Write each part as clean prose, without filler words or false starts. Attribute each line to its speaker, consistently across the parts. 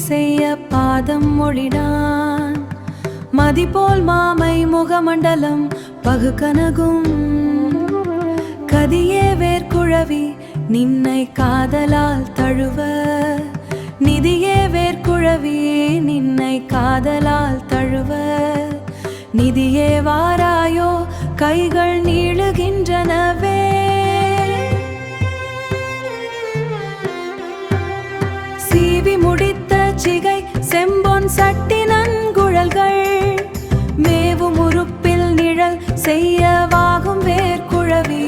Speaker 1: செய்ய பாதம் மொழிடான் மதிபோல் மாமை முகமண்டலம் பகுகனகும் கதியே வேர்க்குழவி நின்னை காதலால் தழுவ நிதியே வேர்க்குழவி நின்னை காதலால் தழுவ நிதியே வாராயோ கைகள் நீளுகின்றனவே சீவி முடித்த சிகை செம்பொன் சட்டி நன்குழல்கள் மேவும் உறுப்பில் நிழல் செய்யவாகும் வேர்க்குழவி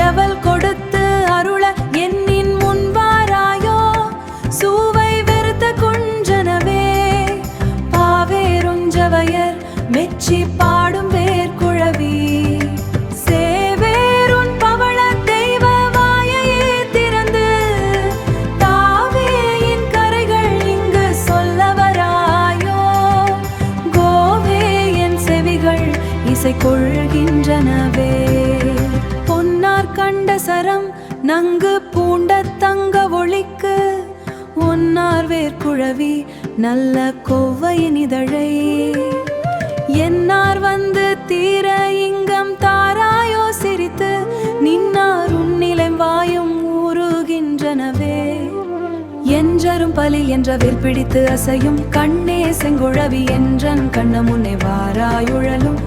Speaker 1: எவள் கொடுத்து அருள என்னின் முன்வாராயோ சூவை வெறுத்த குஞ்சனவே பாவேருஞ்சவையர் மெச்சி பாடும் வேர்க்குழவி சேவேருன் பவள தெய்வ வாயையே திறந்து தாவேயின் கரைகள் இங்கு சொல்லவராயோ கோவே என் செவிகள் இசை கொள்கின்றனவே பொன்னார் கண்ட சரம் நங்கு பூண்ட தங்க ஒளிக்கு ஒன்னார் வேர்க்குழவி நல்ல கொவ்வையின் இதழை என்னார் வந்து தீர இங்கம் தாராயோ சிரித்து நின்னார் உன்னிலை வாயும் ஊறுகின்றனவே என்றரும் பலி என்ற வேல் பிடித்து அசையும் கண்ணே செங்குழவி என்றன் கண்ண முன்னே வாராயுழலும்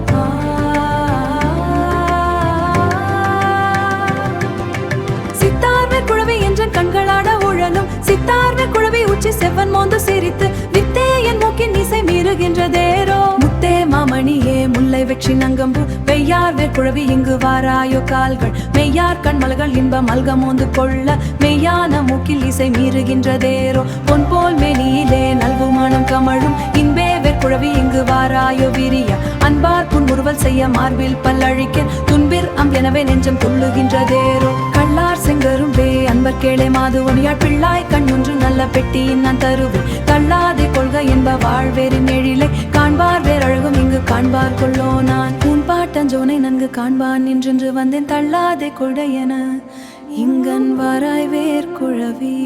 Speaker 1: சித்தார்வே குழவி என்றன் கண்களாட உழலும் சித்தார்வே குழவி உச்சி செவ்வன் மோந்து சிரித்து வித்தே என் மூக்கின் இசை மீறுகின்றதேரோ முத்தே மாமணியே முல்லை வெற்றி நங்கம்பு வெய்யார் வேர்க்குழவி இங்கு வாராயோ கால்கள் மெய்யார் கண்மல்கள் இன்ப மல்க மோந்து கொள்ள மெய்யான மூக்கில் இசை மீறுகின்றதேரோ பொன் போல் மேனியிலே நல்குமானம் கமழும் இன்பே வேர்க்குழவி இங்கு வாராயோ விரிய அன்பார் புன்முறுவல் செய்ய மார்பில் பல்லழிக்க துன்பிர் எனவே நெஞ்சம் துள்ளுகின்றதேரோ கள்ளார் செங்கரும் வே அன்பர் கேளே மாதுவனியாள் பிள்ளாய் கண்ணொன்று நல்ல பெட்டியின் நான் தருவேன் தள்ளாதே கொள்கை என்ப வாழ்வேரின் எழிலை காண்பார் வேறழகும் இங்கு காண்பார் கொள்ளோ நான் உன் பாட்டஞ்சோனை நன்கு காண்பான் நின்று வந்தேன் தள்ளாதே கொள்கை என இங்கன் வாராய் வேர்க்குழவி.